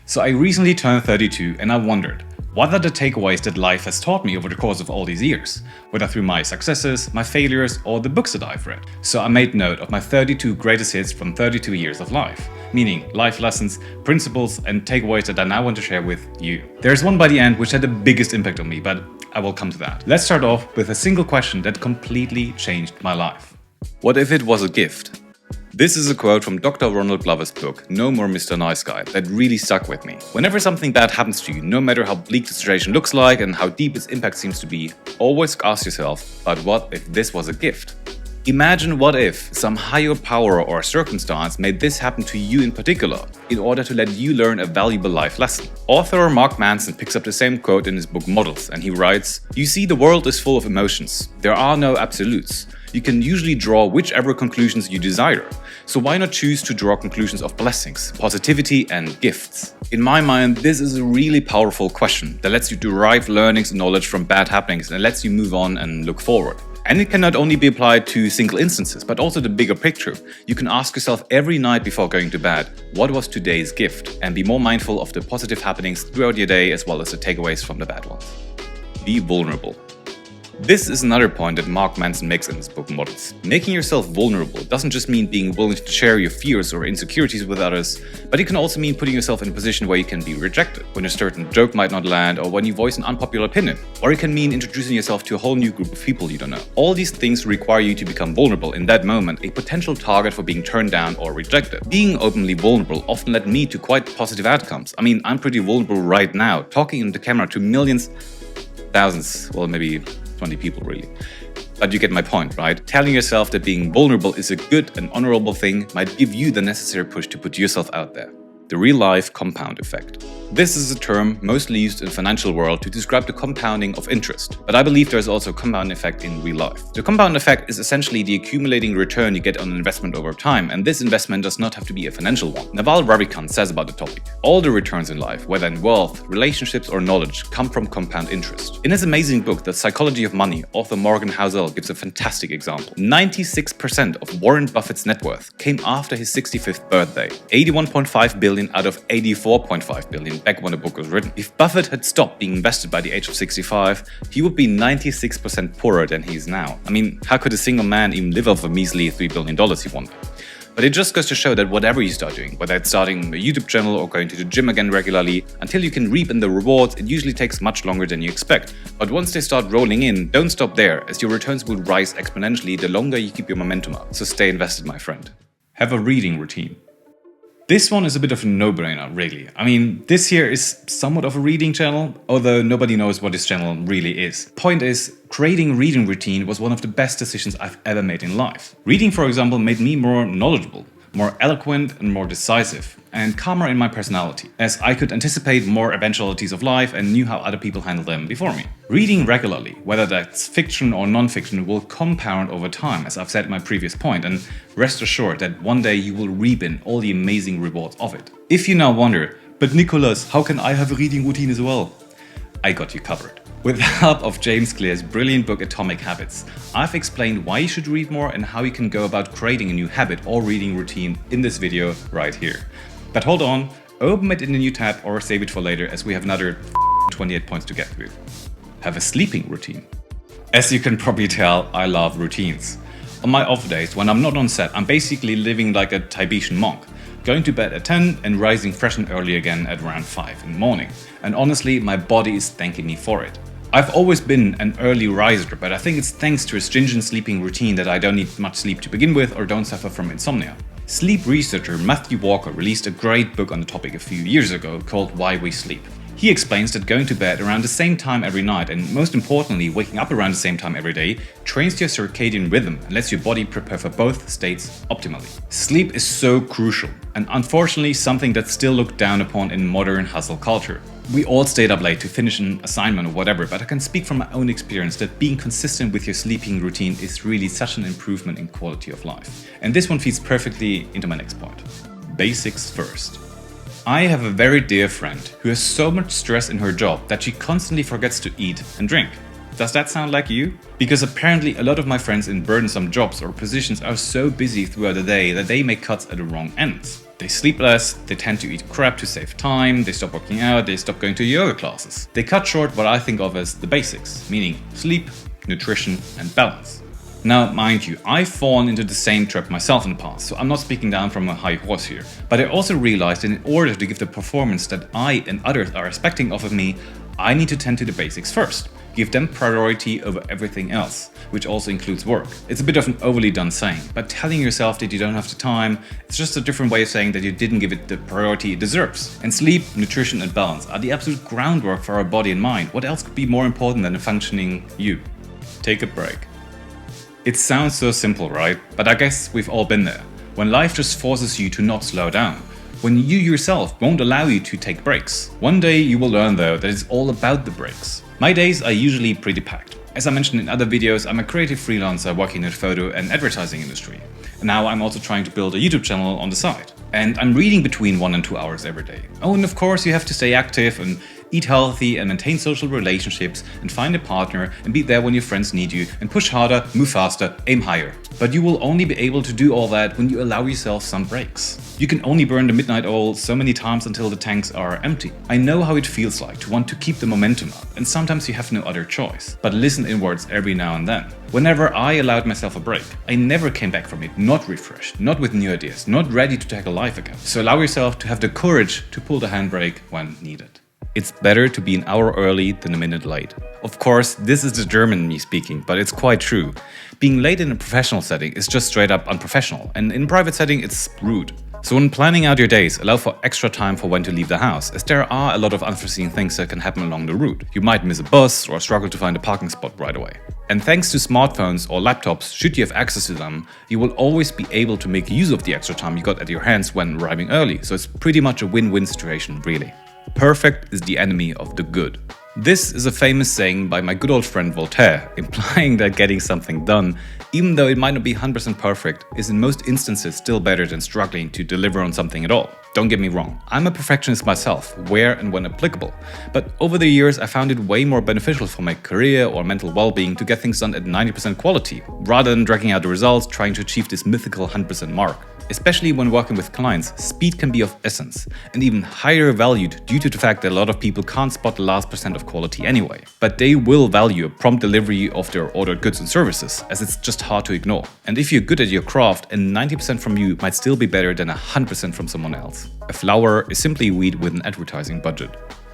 So I recently turned 32 and I wondered, what are the takeaways that life has taught me over the course of all these years? Whether through my successes, my failures, or the books that I've read. So I made note of my 32 greatest hits from 32 years of life. Meaning life lessons, principles, and takeaways that I now want to share with you. There's one by the end which had the biggest impact on me, but I will come to that. Let's start off with a single question that completely changed my life. What if it was a gift? This is a quote from Dr. Ronald Glover's book, No More Mr. Nice Guy, that really stuck with me. Whenever something bad happens to you, no matter how bleak the situation looks like and how deep its impact seems to be, always ask yourself, but what if this was a gift? Imagine what if some higher power or circumstance made this happen to you in particular, in order to let you learn a valuable life lesson. Author Mark Manson picks up the same quote in his book Models, and he writes, "You see, the world is full of emotions. There are no absolutes. You can usually draw whichever conclusions you desire. So why not choose to draw conclusions of blessings, positivity, and gifts?" In my mind, this is a really powerful question that lets you derive learnings and knowledge from bad happenings and lets you move on and look forward. And it can not only be applied to single instances, but also the bigger picture. You can ask yourself every night before going to bed, what was today's gift? And be more mindful of the positive happenings throughout your day as well as the takeaways from the bad ones. Be vulnerable. This is another point that Mark Manson makes in his book Models. Making yourself vulnerable doesn't just mean being willing to share your fears or insecurities with others, but it can also mean putting yourself in a position where you can be rejected, when a certain joke might not land, or when you voice an unpopular opinion. Or it can mean introducing yourself to a whole new group of people you don't know. All these things require you to become vulnerable in that moment, a potential target for being turned down or rejected. Being openly vulnerable often led me to quite positive outcomes. I mean, I'm pretty vulnerable right now, talking in the camera to millions, thousands, well maybe 20 people really. But you get my point, right? Telling yourself that being vulnerable is a good and honorable thing might give you the necessary push to put yourself out there. The real-life compound effect. This is a term mostly used in the financial world to describe the compounding of interest, but I believe there is also a compound effect in real life. The compound effect is essentially the accumulating return you get on an investment over time, and this investment does not have to be a financial one. Naval Ravikant says about the topic, all the returns in life, whether in wealth, relationships or knowledge, come from compound interest. In his amazing book, The Psychology of Money, author Morgan Housel gives a fantastic example. 96% of Warren Buffett's net worth came after his 65th birthday, 81.5 billion out of 84.5 billion back when the book was written. If Buffett had stopped being invested by the age of 65, he would be 96% poorer than he is now. I mean, how could a single man even live off a measly $3 billion he wanted? But it just goes to show that whatever you start doing, whether it's starting a YouTube channel or going to the gym again regularly, until you can reap in the rewards, it usually takes much longer than you expect. But once they start rolling in, don't stop there, as your returns will rise exponentially the longer you keep your momentum up. So stay invested, my friend. Have a reading routine. This one is a bit of a no-brainer, really. I mean, this here is somewhat of a reading channel, although nobody knows what this channel really is. Point is, creating a reading routine was one of the best decisions I've ever made in life. Reading, for example, made me more knowledgeable, more eloquent and more decisive, and calmer in my personality, as I could anticipate more eventualities of life and knew how other people handled them before me. Reading regularly, whether that's fiction or non-fiction, will compound over time, as I've said in my previous point, and rest assured that one day you will reap in all the amazing rewards of it. If you now wonder, but Nicholas, how can I have a reading routine as well? I got you covered. With the help of James Clear's brilliant book Atomic Habits, I've explained why you should read more and how you can go about creating a new habit or reading routine in this video right here. But hold on, open it in a new tab or save it for later, as we have another 28 points to get through. Have a sleeping routine. As you can probably tell, I love routines. On my off days, when I'm not on set, I'm basically living like a Tibetan monk, going to bed at 10 and rising fresh and early again at around 5 in the morning. And honestly, my body is thanking me for it. I've always been an early riser, but I think it's thanks to a stringent sleeping routine that I don't need much sleep to begin with or don't suffer from insomnia. Sleep researcher Matthew Walker released a great book on the topic a few years ago called Why We Sleep. He explains that going to bed around the same time every night, and most importantly waking up around the same time every day, trains your circadian rhythm and lets your body prepare for both states optimally. Sleep is so crucial, and unfortunately something that's still looked down upon in modern hustle culture. We all stayed up late to finish an assignment or whatever, but I can speak from my own experience that being consistent with your sleeping routine is really such an improvement in quality of life. And this one feeds perfectly into my next point. Basics first. I have a very dear friend who has so much stress in her job that she constantly forgets to eat and drink. Does that sound like you? Because apparently a lot of my friends in burdensome jobs or positions are so busy throughout the day that they make cuts at the wrong ends. They sleep less, they tend to eat crap to save time, they stop working out, they stop going to yoga classes. They cut short what I think of as the basics, meaning sleep, nutrition, and balance. Now, mind you, I've fallen into the same trap myself in the past, so I'm not speaking down from a high horse here. But I also realized that in order to give the performance that I and others are expecting of me, I need to tend to the basics first. Give them priority over everything else, which also includes work. It's a bit of an overly done saying, but telling yourself that you don't have the time, it's just a different way of saying that you didn't give it the priority it deserves. And sleep, nutrition, and balance are the absolute groundwork for our body and mind. What else could be more important than a functioning you? Take a break. It sounds so simple, right? But I guess we've all been there. When life just forces you to not slow down. When you yourself won't allow you to take breaks. One day you will learn though that it's all about the breaks. My days are usually pretty packed. As I mentioned in other videos, I'm a creative freelancer working in the photo and advertising industry. And now I'm also trying to build a YouTube channel on the side. And I'm reading between 1 and 2 hours every day. Oh, and of course you have to stay active and eat healthy and maintain social relationships and find a partner and be there when your friends need you and push harder, move faster, aim higher. But you will only be able to do all that when you allow yourself some breaks. You can only burn the midnight oil so many times until the tanks are empty. I know how it feels like to want to keep the momentum up, and sometimes you have no other choice. But listen inwards every now and then. Whenever I allowed myself a break, I never came back from it not refreshed, not with new ideas, not ready to tackle life again. So allow yourself to have the courage to pull the handbrake when needed. It's better to be an hour early than a minute late. Of course, this is the German in me speaking, but it's quite true. Being late in a professional setting is just straight up unprofessional, and in a private setting it's rude. So when planning out your days, allow for extra time for when to leave the house, as there are a lot of unforeseen things that can happen along the route. You might miss a bus or struggle to find a parking spot right away. And thanks to smartphones or laptops, should you have access to them, you will always be able to make use of the extra time you got at your hands when arriving early, so it's pretty much a win-win situation, really. Perfect is the enemy of the good. This is a famous saying by my good old friend Voltaire, implying that getting something done, even though it might not be 100% perfect, is in most instances still better than struggling to deliver on something at all. Don't get me wrong, I'm a perfectionist myself, where and when applicable, but over the years I found it way more beneficial for my career or mental well-being to get things done at 90% quality, rather than dragging out the results trying to achieve this mythical 100% mark. Especially when working with clients, speed can be of essence, and even higher valued due to the fact that a lot of people can't spot the last percent of quality anyway. But they will value a prompt delivery of their ordered goods and services, as it's just hard to ignore. And if you're good at your craft, and 90% from you might still be better than 100% from someone else. A flower is simply a weed with an advertising budget.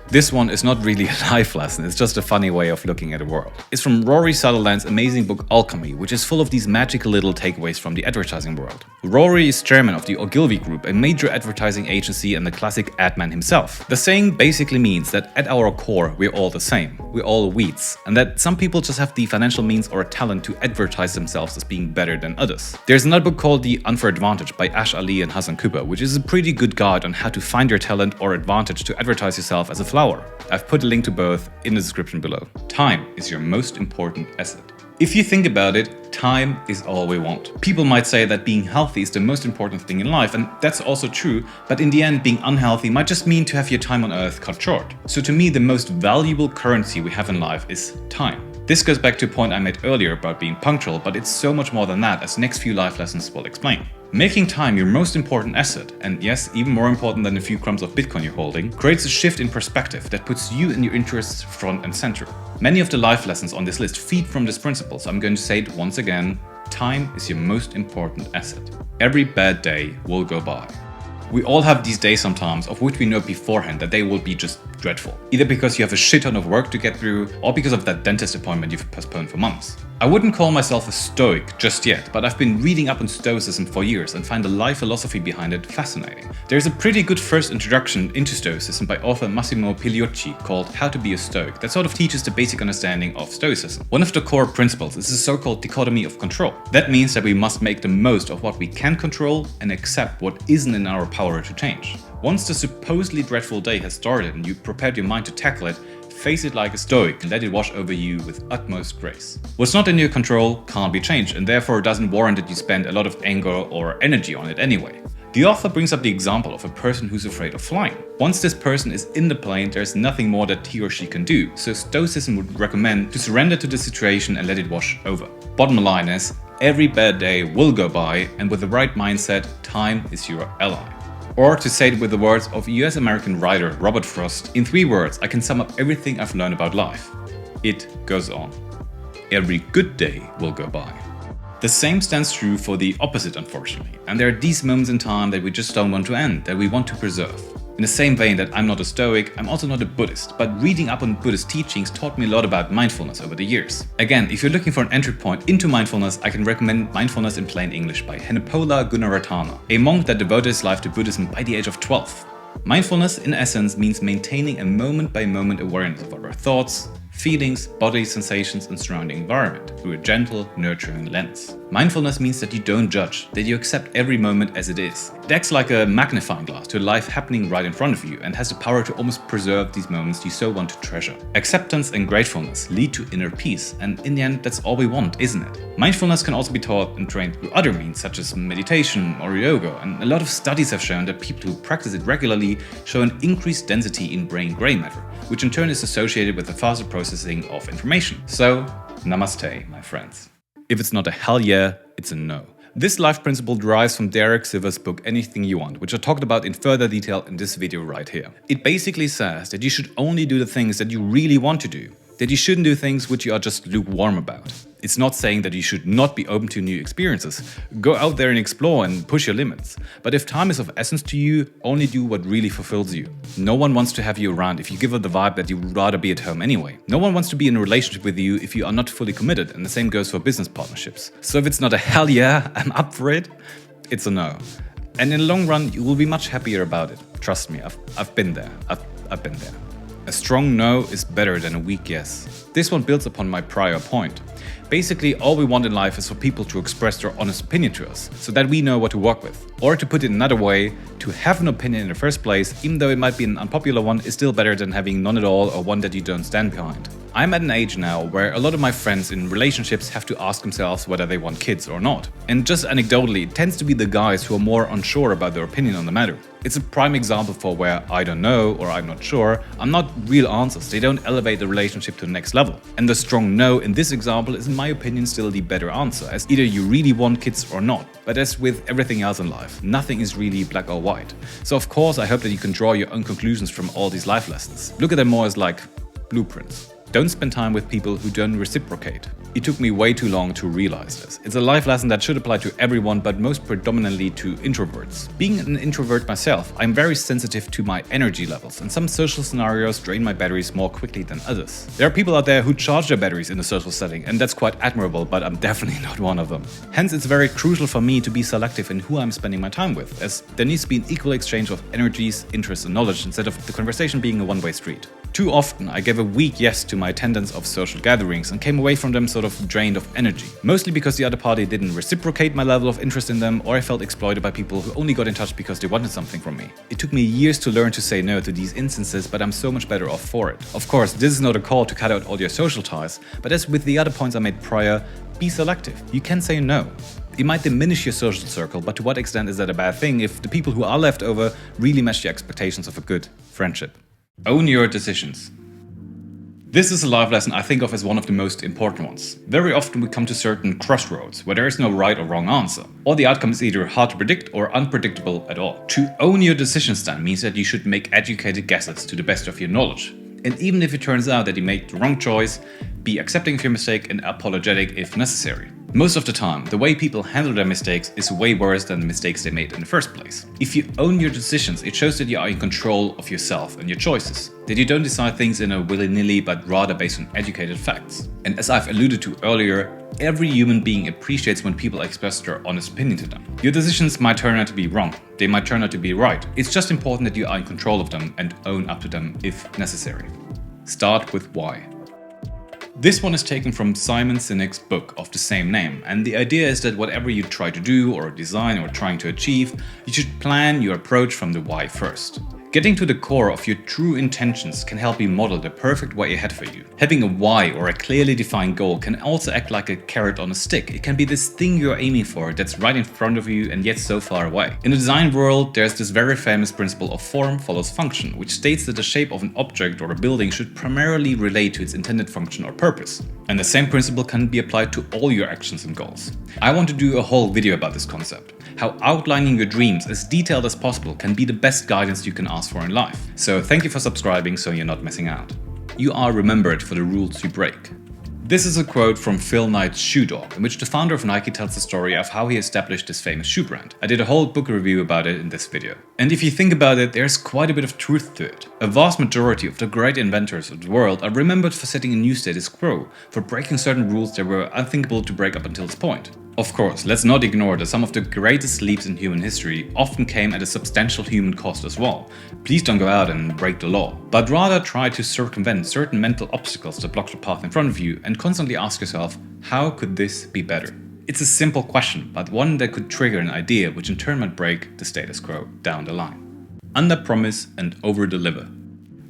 This one is not really a life lesson, it's just a funny way of looking at the world. It's from Rory Sutherland's amazing book Alchemy, which is full of these magical little takeaways from the advertising world. Rory is chairman of the Ogilvy Group, a major advertising agency and the classic ad man himself. The saying basically means that at our core, we're all the same. We're all weeds, and that some people just have the financial means or talent to advertise themselves as being better than others. There's another book called The Unfair Advantage by Ash Ali and Hasan Kubba, which is a pretty good guide on how to find your talent or advantage to advertise yourself as a flower. I've put a link to both in the description below. Time is your most important asset. If you think about it, time is all we want. People might say that being healthy is the most important thing in life, and that's also true, but in the end, being unhealthy might just mean to have your time on earth cut short. So to me, the most valuable currency we have in life is time. This goes back to a point I made earlier about being punctual, but it's so much more than that, as the next few life lessons will explain. Making time your most important asset, and yes, even more important than a few crumbs of Bitcoin you're holding, creates a shift in perspective that puts you and your interests front and center. Many of the life lessons on this list feed from this principle, so I'm going to say it once again: time is your most important asset. Every bad day will go by. We all have these days sometimes of which we know beforehand that they will be just dreadful. Either because you have a shit ton of work to get through, or because of that dentist appointment you've postponed for months. I wouldn't call myself a Stoic just yet, but I've been reading up on Stoicism for years and find the life philosophy behind it fascinating. There's a pretty good first introduction into Stoicism by author Massimo Pigliucci called How to Be a Stoic that sort of teaches the basic understanding of Stoicism. One of the core principles is the so-called dichotomy of control. That means that we must make the most of what we can control and accept what isn't in our power to change. Once the supposedly dreadful day has started and you've prepared your mind to tackle it, face it like a Stoic and let it wash over you with utmost grace. What's not in your control can't be changed, and therefore doesn't warrant that you spend a lot of anger or energy on it anyway. The author brings up the example of a person who's afraid of flying. Once this person is in the plane, there's nothing more that he or she can do, so Stoicism would recommend to surrender to the situation and let it wash over. Bottom line is, every bad day will go by, and with the right mindset, time is your ally. Or to say it with the words of US-American writer Robert Frost, in 3 words I can sum up everything I've learned about life. It goes on. Every good day will go by. The same stands true for the opposite, unfortunately, and there are these moments in time that we just don't want to end, that we want to preserve. In the same vein that I'm not a Stoic, I'm also not a Buddhist, but reading up on Buddhist teachings taught me a lot about mindfulness over the years. Again, if you're looking for an entry point into mindfulness, I can recommend Mindfulness in Plain English by Henepola Gunaratana, a monk that devoted his life to Buddhism by the age of 12. Mindfulness, in essence, means maintaining a moment-by-moment awareness of our thoughts, feelings, body sensations and surrounding environment through a gentle, nurturing lens. Mindfulness means that you don't judge, that you accept every moment as it is. It acts like a magnifying glass to life happening right in front of you and has the power to almost preserve these moments you so want to treasure. Acceptance and gratefulness lead to inner peace, and in the end that's all we want, isn't it? Mindfulness can also be taught and trained through other means such as meditation or yoga, and a lot of studies have shown that people who practice it regularly show an increased density in brain gray matter, which in turn is associated with the faster processing of information. So, namaste, my friends. If it's not a hell yeah, it's a no. This life principle derives from Derek Sivers' book Anything You Want, which I talked about in further detail in this video right here. It basically says that you should only do the things that you really want to do, that you shouldn't do things which you are just lukewarm about. It's not saying that you should not be open to new experiences. Go out there and explore and push your limits. But if time is of essence to you, only do what really fulfills you. No one wants to have you around if you give up the vibe that you would rather be at home anyway. No one wants to be in a relationship with you if you are not fully committed, and the same goes for business partnerships. So if it's not a hell yeah, I'm up for it, it's a no. And in the long run, you will be much happier about it. Trust me, I've been there. I've been there. A strong no is better than a weak yes. This one builds upon my prior point. Basically, all we want in life is for people to express their honest opinion to us, so that we know what to work with. Or to put it another way, to have an opinion in the first place, even though it might be an unpopular one, is still better than having none at all or one that you don't stand behind. I'm at an age now where a lot of my friends in relationships have to ask themselves whether they want kids or not. And just anecdotally, it tends to be the guys who are more unsure about their opinion on the matter. It's a prime example for where I don't know or I'm not sure are not real answers. They don't elevate the relationship to the next level. And the strong no in this example is in my opinion still the better answer, as either you really want kids or not. But as with everything else in life, nothing is really black or white. So of course I hope that you can draw your own conclusions from all these life lessons. Look at them more as like blueprints. Don't spend time with people who don't reciprocate. It took me way too long to realize this. It's a life lesson that should apply to everyone, but most predominantly to introverts. Being an introvert myself, I'm very sensitive to my energy levels, and some social scenarios drain my batteries more quickly than others. There are people out there who charge their batteries in a social setting, and that's quite admirable, but I'm definitely not one of them. Hence, it's very crucial for me to be selective in who I'm spending my time with, as there needs to be an equal exchange of energies, interests, and knowledge instead of the conversation being a one-way street. Too often, I gave a weak yes to my attendance of social gatherings and came away from them sort of drained of energy. Mostly because the other party didn't reciprocate my level of interest in them, or I felt exploited by people who only got in touch because they wanted something from me. It took me years to learn to say no to these instances, but I'm so much better off for it. Of course, this is not a call to cut out all your social ties, but as with the other points I made prior, be selective. You can say no. It might diminish your social circle, but to what extent is that a bad thing if the people who are left over really match your expectations of a good friendship? Own your decisions. This is a life lesson I think of as one of the most important ones. Very often we come to certain crossroads where there is no right or wrong answer, or the outcome is either hard to predict or unpredictable at all. To own your decisions then means that you should make educated guesses to the best of your knowledge. And even if it turns out that you made the wrong choice, be accepting of your mistake and apologetic if necessary. Most of the time, the way people handle their mistakes is way worse than the mistakes they made in the first place. If you own your decisions, it shows that you are in control of yourself and your choices. That you don't decide things in a willy-nilly, but rather based on educated facts. And as I've alluded to earlier, every human being appreciates when people express their honest opinion to them. Your decisions might turn out to be wrong. They might turn out to be right. It's just important that you are in control of them and own up to them if necessary. Start with why. This one is taken from Simon Sinek's book of the same name, and the idea is that whatever you try to do or design or trying to achieve, you should plan your approach from the why first. Getting to the core of your true intentions can help you model the perfect way ahead for you. Having a why or a clearly defined goal can also act like a carrot on a stick. It can be this thing you're aiming for that's right in front of you and yet so far away. In the design world, there's this very famous principle of form follows function, which states that the shape of an object or a building should primarily relate to its intended function or purpose. And the same principle can be applied to all your actions and goals. I want to do a whole video about this concept. how outlining your dreams as detailed as possible can be the best guidance you can ask for in life. So thank you for subscribing so you're not missing out. You are remembered for the rules you break. This is a quote from Phil Knight's Shoe Dog, in which the founder of Nike tells the story of how he established his famous shoe brand. I did a whole book review about it in this video. And if you think about it, there's quite a bit of truth to it. A vast majority of the great inventors of the world are remembered for setting a new status quo, for breaking certain rules that were unthinkable to break up until this point. Of course, let's not ignore that some of the greatest leaps in human history often came at a substantial human cost as well. Please don't go out and break the law, but rather try to circumvent certain mental obstacles that block the path in front of you and constantly ask yourself, how could this be better? It's a simple question, but one that could trigger an idea which in turn might break the status quo down the line. Underpromise and overdeliver.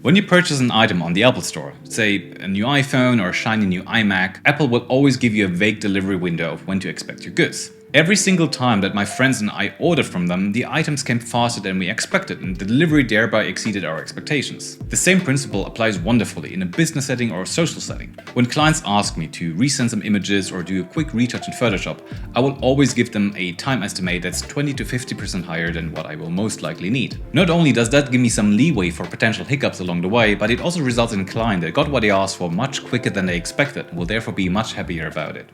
When you purchase an item on the Apple Store, say a new iPhone or a shiny new iMac, Apple will always give you a vague delivery window of when to expect your goods. Every single time that my friends and I ordered from them, the items came faster than we expected and the delivery thereby exceeded our expectations. The same principle applies wonderfully in a business setting or a social setting. When clients ask me to resend some images or do a quick retouch in Photoshop, I will always give them a time estimate that's 20 to 50% higher than what I will most likely need. Not only does that give me some leeway for potential hiccups along the way, but it also results in a client that got what they asked for much quicker than they expected and will therefore be much happier about it.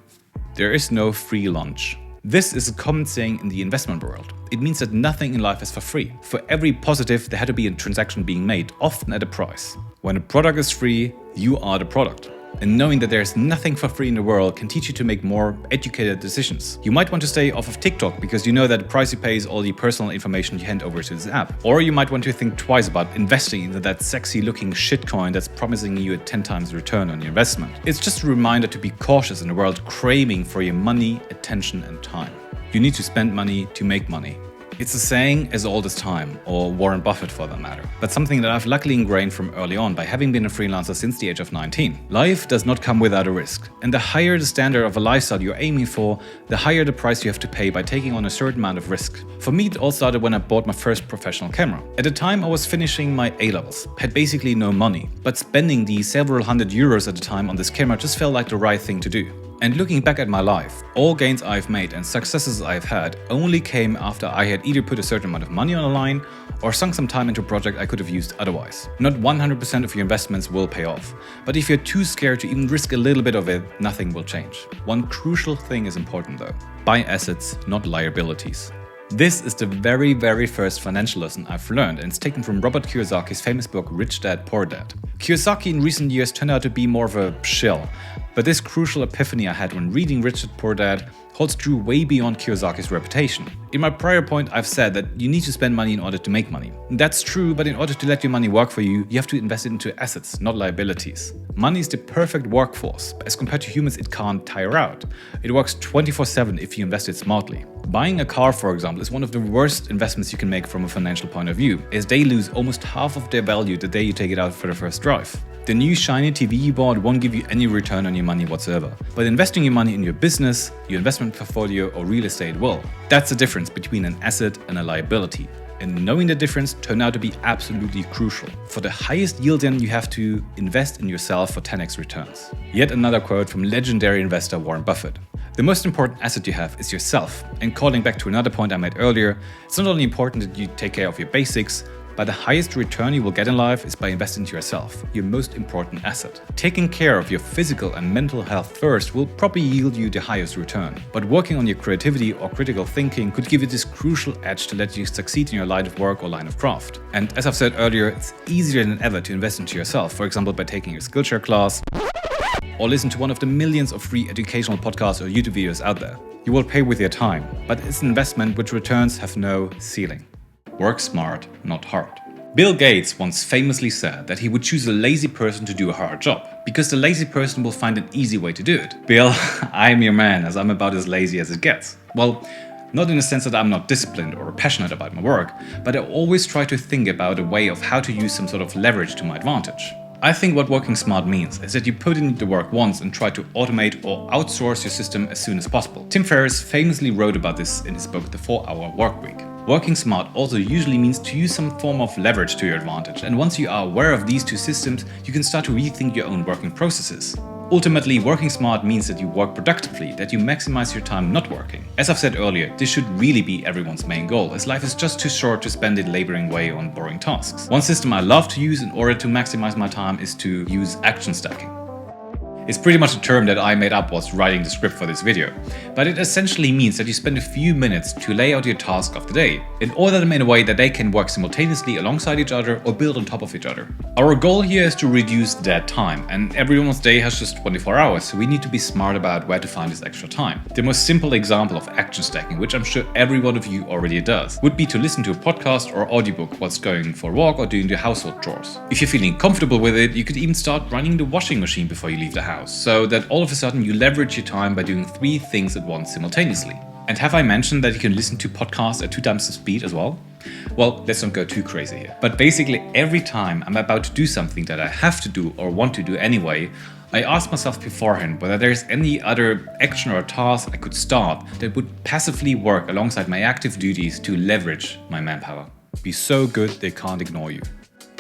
There is no free lunch. This is a common saying in the investment world. It means that nothing in life is for free. For every positive, there had to be a transaction being made, often at a price. When a product is free, you are the product. And knowing that there's nothing for free in the world can teach you to make more educated decisions. You might want to stay off of TikTok because you know that the price you pay is all the personal information you hand over to this app. Or you might want to think twice about investing into that sexy looking shitcoin that's promising you a 10 times return on your investment. It's just a reminder to be cautious in a world craving for your money, attention and time. You need to spend money to make money. It's a saying as old as time, or Warren Buffett for that matter, but something that I've luckily ingrained from early on by having been a freelancer since the age of 19. Life does not come without a risk, and the higher the standard of a lifestyle you're aiming for, the higher the price you have to pay by taking on a certain amount of risk. For me, it all started when I bought my first professional camera. At the time, I was finishing my A-levels, had basically no money, but spending the several hundred euros at the time on this camera just felt like the right thing to do. And looking back at my life, all gains I've made and successes I've had only came after I had either put a certain amount of money on the line or sunk some time into a project I could have used otherwise. Not 100% of your investments will pay off, but if you're too scared to even risk a little bit of it, nothing will change. One crucial thing is important though. Buy assets, not liabilities. This is the very first financial lesson I've learned, and it's taken from Robert Kiyosaki's famous book Rich Dad Poor Dad. Kiyosaki in recent years turned out to be more of a shill, but this crucial epiphany I had when reading Rich Dad Poor Dad holds true way beyond Kiyosaki's reputation. In my prior point, I've said that you need to spend money in order to make money. That's true, but in order to let your money work for you, you have to invest it into assets, not liabilities. Money is the perfect workforce. As compared to humans, it can't tire out. It works 24/7 if you invest it smartly. Buying a car, for example, is one of the worst investments you can make from a financial point of view, as they lose almost half of their value the day you take it out for the first drive. The new shiny TV you bought won't give you any return on your money whatsoever, but investing your money in your business, your investment portfolio or real estate will. That's the difference between an asset and a liability. And knowing the difference turned out to be absolutely crucial. For the highest yield then, you have to invest in yourself for 10x returns. Yet another quote from legendary investor Warren Buffett. The most important asset you have is yourself. And calling back to another point I made earlier, it's not only important that you take care of your basics, but the highest return you will get in life is by investing into yourself, your most important asset. Taking care of your physical and mental health first will probably yield you the highest return. But working on your creativity or critical thinking could give you this crucial edge to let you succeed in your line of work or line of craft. And as I've said earlier, it's easier than ever to invest into yourself, for example by taking a Skillshare class, or listen to one of the millions of free educational podcasts or YouTube videos out there. You will pay with your time, but it's an investment which returns have no ceiling. Work smart, not hard. Bill Gates once famously said that he would choose a lazy person to do a hard job, because the lazy person will find an easy way to do it. Bill, I'm your man, as I'm about as lazy as it gets. Well, not in the sense that I'm not disciplined or passionate about my work, but I always try to think about a way of how to use some sort of leverage to my advantage. I think what working smart means is that you put in the work once and try to automate or outsource your system as soon as possible. Tim Ferriss famously wrote about this in his book The 4-Hour Workweek. Working smart also usually means to use some form of leverage to your advantage, and once you are aware of these two systems, you can start to rethink your own working processes. Ultimately, working smart means that you work productively, that you maximize your time not working. As I've said earlier, this should really be everyone's main goal, as life is just too short to spend it laboring away on boring tasks. One system I love to use in order to maximize my time is to use action stacking. It's pretty much a term that I made up whilst writing the script for this video, but it essentially means that you spend a few minutes to lay out your task of the day, and order them in a way that they can work simultaneously alongside each other or build on top of each other. Our goal here is to reduce dead time, and everyone's day has just 24 hours, so we need to be smart about where to find this extra time. The most simple example of action stacking, which I'm sure every one of you already does, would be to listen to a podcast or audiobook whilst going for a walk or doing the household chores. If you're feeling comfortable with it, you could even start running the washing machine before you leave the house, so that all of a sudden you leverage your time by doing 3 things at once simultaneously. And have I mentioned that you can listen to podcasts at 2 times the speed as well? Well, let's not go too crazy here. But basically every time I'm about to do something that I have to do or want to do anyway, I ask myself beforehand whether there's any other action or task I could start that would passively work alongside my active duties to leverage my manpower. Be so good they can't ignore you.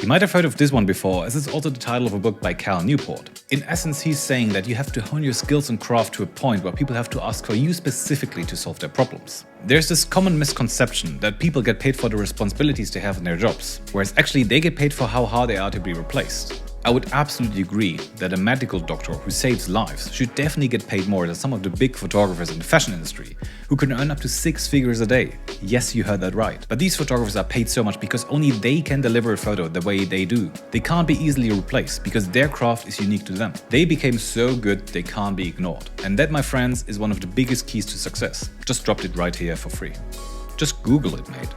You might have heard of this one before, as it's also the title of a book by Cal Newport. In essence, he's saying that you have to hone your skills and craft to a point where people have to ask for you specifically to solve their problems. There's this common misconception that people get paid for the responsibilities they have in their jobs, whereas actually they get paid for how hard they are to be replaced. I would absolutely agree that a medical doctor who saves lives should definitely get paid more than some of the big photographers in the fashion industry, who can earn up to 6 figures a day. Yes, you heard that right. But these photographers are paid so much because only they can deliver a photo the way they do. They can't be easily replaced because their craft is unique to them. They became so good they can't be ignored. And that, my friends, is one of the biggest keys to success. Just dropped it right here for free. Just Google it, mate.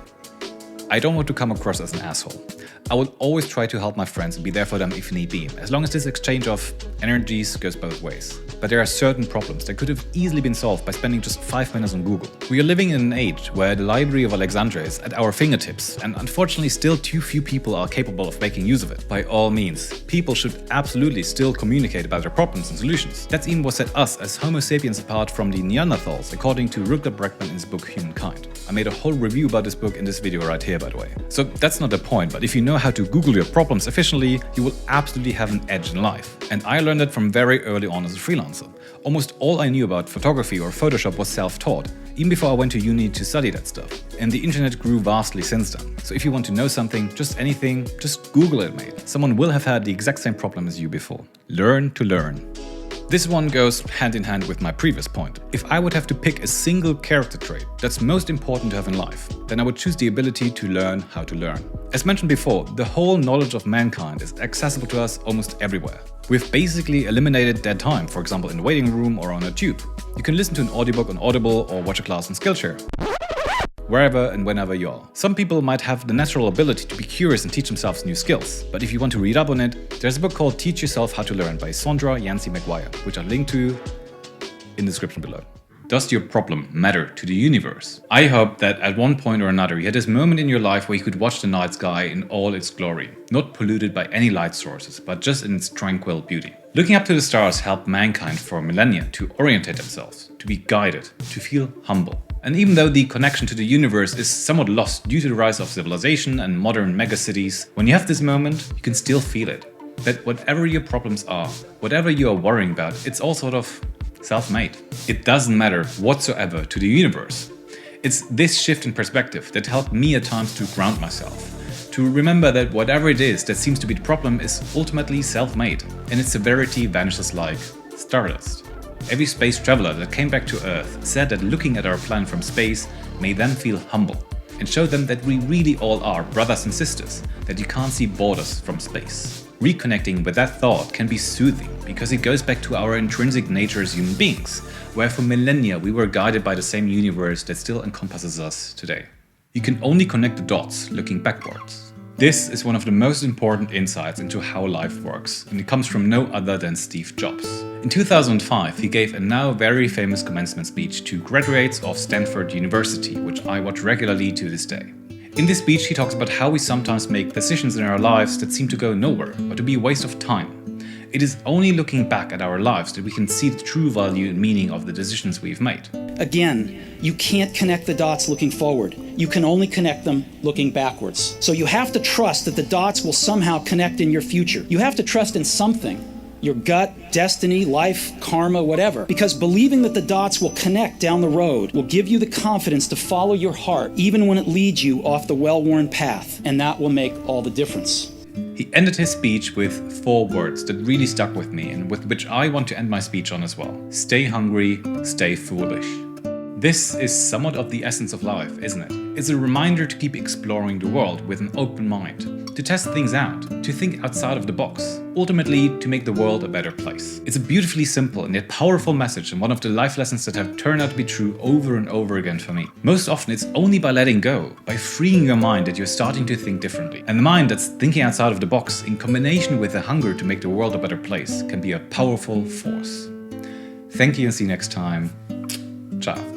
I don't want to come across as an asshole. I will always try to help my friends and be there for them if need be, as long as this exchange of energies goes both ways. But there are certain problems that could have easily been solved by spending just 5 minutes on Google. We are living in an age where the Library of Alexandria is at our fingertips, and unfortunately still too few people are capable of making use of it. By all means, people should absolutely still communicate about their problems and solutions. That's even what set us as Homo sapiens apart from the Neanderthals, according to Rutger Bregman in his book Humankind. I made a whole review about this book in this video right here, by the way. So that's not the point, but if you know how to Google your problems efficiently, you will absolutely have an edge in life. And I learned that from very early on as a freelancer. Almost all I knew about photography or Photoshop was self-taught, even before I went to uni to study that stuff. And the internet grew vastly since then. So if you want to know something, just anything, just Google it, mate. Someone will have had the exact same problem as you before. Learn to learn. This one goes hand in hand with my previous point. If I would have to pick a single character trait that's most important to have in life, then I would choose the ability to learn how to learn. As mentioned before, the whole knowledge of mankind is accessible to us almost everywhere. We've basically eliminated dead time, for example in the waiting room or on a tube. You can listen to an audiobook on Audible or watch a class on Skillshare. Wherever and whenever you are. Some people might have the natural ability to be curious and teach themselves new skills, but if you want to read up on it, there's a book called Teach Yourself How to Learn by Sondra Yancey McGuire, which I'll link to in the description below. Does your problem matter to the universe? I hope that at one point or another you had this moment in your life where you could watch the night sky in all its glory, not polluted by any light sources, but just in its tranquil beauty. Looking up to the stars helped mankind for millennia to orientate themselves, to be guided, to feel humble. And even though the connection to the universe is somewhat lost due to the rise of civilization and modern megacities, when you have this moment, you can still feel it. That whatever your problems are, whatever you are worrying about, it's all sort of self-made. It doesn't matter whatsoever to the universe. It's this shift in perspective that helped me at times to ground myself, to remember that whatever it is that seems to be the problem is ultimately self-made, and its severity vanishes like stardust. Every space traveler that came back to Earth said that looking at our planet from space made them feel humble and showed them that we really all are brothers and sisters, that you can't see borders from space. Reconnecting with that thought can be soothing because it goes back to our intrinsic nature as human beings, where for millennia we were guided by the same universe that still encompasses us today. You can only connect the dots looking backwards. This is one of the most important insights into how life works, and it comes from no other than Steve Jobs. In 2005, he gave a now very famous commencement speech to graduates of Stanford University, which I watch regularly to this day. In this speech, he talks about how we sometimes make decisions in our lives that seem to go nowhere, or to be a waste of time. It is only looking back at our lives that we can see the true value and meaning of the decisions we've made. Again, you can't connect the dots looking forward. You can only connect them looking backwards. So you have to trust that the dots will somehow connect in your future. You have to trust in something your gut, destiny, life, karma, whatever. Because believing that the dots will connect down the road will give you the confidence to follow your heart, even when it leads you off the well-worn path. And that will make all the difference. He ended his speech with 4 words that really stuck with me and with which I want to end my speech on as well. Stay hungry, stay foolish. This is somewhat of the essence of life, isn't it? It's a reminder to keep exploring the world with an open mind, to test things out, to think outside of the box, ultimately to make the world a better place. It's a beautifully simple and yet powerful message, and one of the life lessons that have turned out to be true over and over again for me. Most often it's only by letting go, by freeing your mind, that you're starting to think differently. And the mind that's thinking outside of the box, in combination with the hunger to make the world a better place, can be a powerful force. Thank you and see you next time. Ciao.